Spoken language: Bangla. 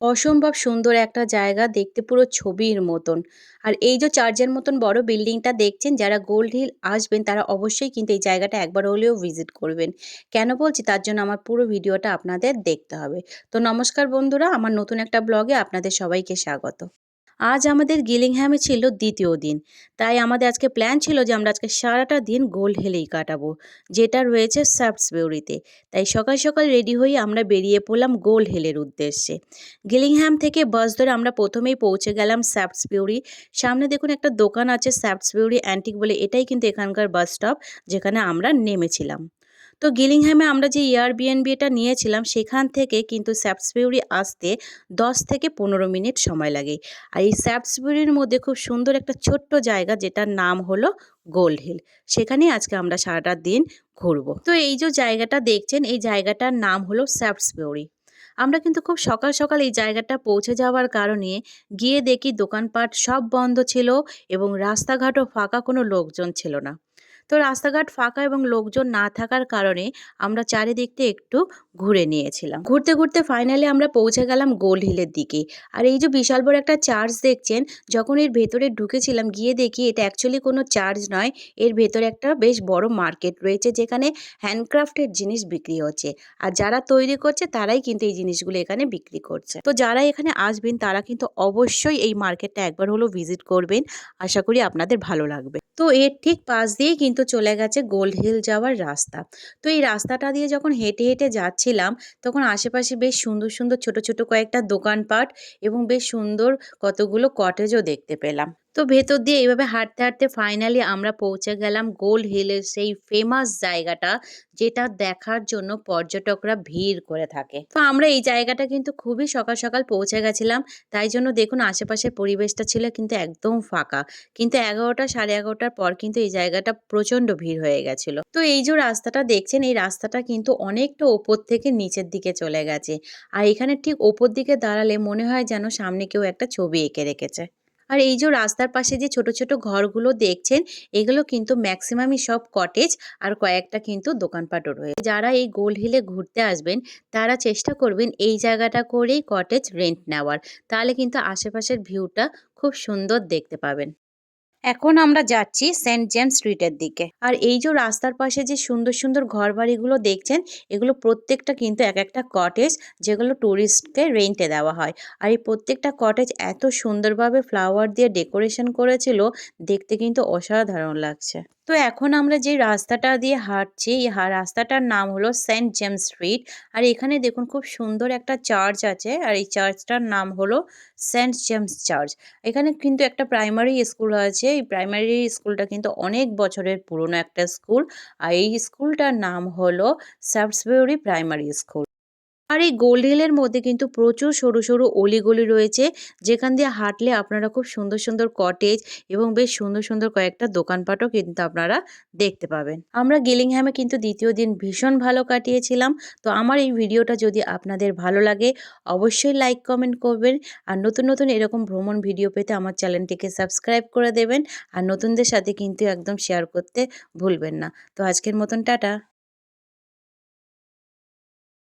অসম্ভব সুন্দর একটা জায়গা দেখতে পুরো ছবির মতন। আর এই যে চার্চের মতন বড় বিল্ডিংটা দেখছেন, যারা গোল্ড হিল আসবেন তারা অবশ্যই কিন্তু এই জায়গাটা একবার হলেও ভিজিট করবেন। কেন বলছি? তার জন্য আমার পুরো ভিডিওটা আপনাদের দেখতে হবে। তো নমস্কার বন্ধুরা, আমার নতুন একটা ব্লগে আপনাদের সবাইকে স্বাগত। আজ আমাদের গিলিংহ্যামে ছিল দ্বিতীয় দিন। তাই আমাদের আজকে প্ল্যান ছিল যে আমরা আজকে সারাটা দিন গোল্ড হিলেই কাটাবো, যেটা রয়েছে শাফটসবিউরিতে। তাই সকাল সকাল রেডি হয়ে আমরা বেরিয়ে পড়লাম গোল্ড হিলের উদ্দেশ্যে। গিলিংহ্যাম থেকে বাস ধরে আমরা প্রথমেই পৌঁছে গেলাম শাফটসবিউরি। সামনে দেখুন একটা দোকান আছে শাফটসবিউরি অ্যান্টিক বলে, এটাই কিন্তু এখানকার বাস স্টপ যেখানে আমরা নেমেছিলাম। তো গিলিংহ্যামে আমরা যে এয়ারবিএনবিটা নিয়েছিলাম সেখান থেকে কিন্তু শাফটসবিউরি আসতে 10 থেকে 15 মিনিট সময় লাগে। আর এই শাফটসবিউরির মধ্যে খুব সুন্দর একটা ছোট্ট জায়গা যেটার নাম হলো গোল্ড হিল। সেখানেই আজকে আমরা সারাটা দিন ঘুরবো। তো এই যে জায়গাটা দেখছেন, এই জায়গাটার নাম হলো শাফটসবিউরি। আমরা কিন্তু খুব সকাল সকাল এই জায়গাটা পৌঁছে যাওয়ার কারণে গিয়ে দেখি দোকানপাট সব বন্ধ ছিল এবং রাস্তাঘাটও ফাঁকা, কোনো লোকজন ছিল না। তো রাস্তাঘাট ফাঁকা এবং লোকজন না থাকার কারণে আমরা চারিদিকটা একটু ঘুরে নিয়েছিলাম। ঘুরতে ঘুরতে ফাইনালি আমরা পৌঁছে গেলাম গোল্ড হিলের দিকে। আর এই যে বিশাল বড় একটা চার্চ দেখছেন, যখন এর ভেতরে ঢুকেছিলাম গিয়ে দেখি এটা অ্যাকচুয়ালি কোনো চার্চ নয়। এর ভেতরে একটা বেশ বড় মার্কেট রয়েছে যেখানে হ্যান্ডক্রাফটের জিনিস বিক্রি হচ্ছে। আর যারা তৈরি করছে তারাই কিন্তু এই জিনিসগুলো এখানে বিক্রি করছে। তো যারা এখানে আসবেন তারা কিন্তু অবশ্যই এই মার্কেটটা একবার হলেও ভিজিট করবেন। আশা করি আপনাদের ভালো লাগবে। তো এর ঠিক পাশ দিয়েই কিন্তু চলে গেছে গোল্ড হিল যাওয়ার রাস্তা। তো এই রাস্তাটা দিয়ে যখন হেঁটে হেঁটে যাচ্ছিলাম, তখন আশেপাশে বেশ সুন্দর সুন্দর ছোট ছোট কয়েকটা দোকানপাট এবং বেশ সুন্দর কতগুলো কটেজও দেখতে পেলাম। তো ভেতর দিয়ে এইভাবে হাঁটতে হাঁটতে ফাইনালি আমরা পৌঁছে গেলাম গোল্ড হিলের সেই ফেমাস জায়গাটা, যেটা দেখার জন্য পর্যটকরা ভিড় করে থাকে। তো আমরা এই জায়গাটা কিন্তু খুবই সকাল সকাল পৌঁছে গেছিলাম। তাই জন্য দেখুন আশেপাশের পরিবেশটা ছিল কিন্তু একদম ফাঁকা। কিন্তু ১১টা ১১:৩০টার পর কিন্তু এই জায়গাটা প্রচণ্ড ভিড় হয়ে গেছিল। তো এই যে রাস্তাটা দেখছেন, এই রাস্তাটা কিন্তু অনেকটা ওপর থেকে নিচের দিকে চলে গেছে। আর এখানে ঠিক ওপর দিকে দাঁড়ালে মনে হয় যেন সামনে কেউ একটা ছবি এঁকে রেখেছে। আর এই যে রাস্তার পাশে যে ছোট ছোট ঘরগুলো দেখছেন, এগুলো কিন্তু ম্যাক্সিমামই সব কটেজ, আর কয়েকটা কিন্তু দোকানপাটও রয়েছে। যারা এই গোল্ড হিলে ঘুরতে আসবেন তারা চেষ্টা করবেন এই জায়গাটা করেই কটেজ রেন্ট নেওয়ার। তাহলে কিন্তু আশেপাশের ভিউটা খুব সুন্দর দেখতে পাবেন। এখন আমরা যাচ্ছি সেন্ট জেমস স্ট্রিটের দিকে। আর এই যে রাস্তার পাশে যে সুন্দর সুন্দর ঘরবাড়িগুলো দেখছেন, এগুলো প্রত্যেকটা কিন্তু এক একটা কটেজ, যেগুলো ট্যুরিস্টকে রেন্টে দেওয়া হয়। আর এই প্রত্যেকটা কটেজ এত সুন্দরভাবে ফ্লাওয়ার দিয়ে ডেকোরেশন করেছিল, দেখতে কিন্তু অসাধারণ লাগছে। তো এখন আমরা যে রাস্তাটা দিয়ে হাঁটছি, এই রাস্তাটার নাম হলো সেন্ট জেমস স্ট্রিট। আর এখানে দেখুন খুব সুন্দর একটা চার্চ আছে, আর এই চার্চটার নাম হলো সেন্ট জেমস চার্চ। এখানে কিন্তু একটা প্রাইমারি স্কুল আছে। এই প্রাইমারি স্কুলটা কিন্তু অনেক বছরের পুরনো একটা স্কুল। আর এই স্কুলটার নাম হলো শাফটসবিউরি প্রাইমারি স্কুল। আর এই গোল্ড হিলের মধ্যে কিন্তু প্রচুর সরু সরু অলিগলি রয়েছে, যেখান দিয়ে হাঁটলে আপনারা খুব সুন্দর সুন্দর কটেজ এবং বেশ সুন্দর সুন্দর কয়েকটা দোকানপাটও কিন্তু আপনারা দেখতে পাবেন। আমরা গিলিংহ্যামে কিন্তু দ্বিতীয় দিন ভীষণ ভালো কাটিয়েছিলাম। তো আমার এই ভিডিওটা যদি আপনাদের ভালো লাগে অবশ্যই লাইক কমেন্ট করবেন। আর নতুন নতুন এরকম ভ্রমণ ভিডিও পেতে আমার চ্যানেলটিকে সাবস্ক্রাইব করে দেবেন। আর নতুনদের সাথে কিন্তু একদম শেয়ার করতে ভুলবেন না। তো আজকের মতন টাটা।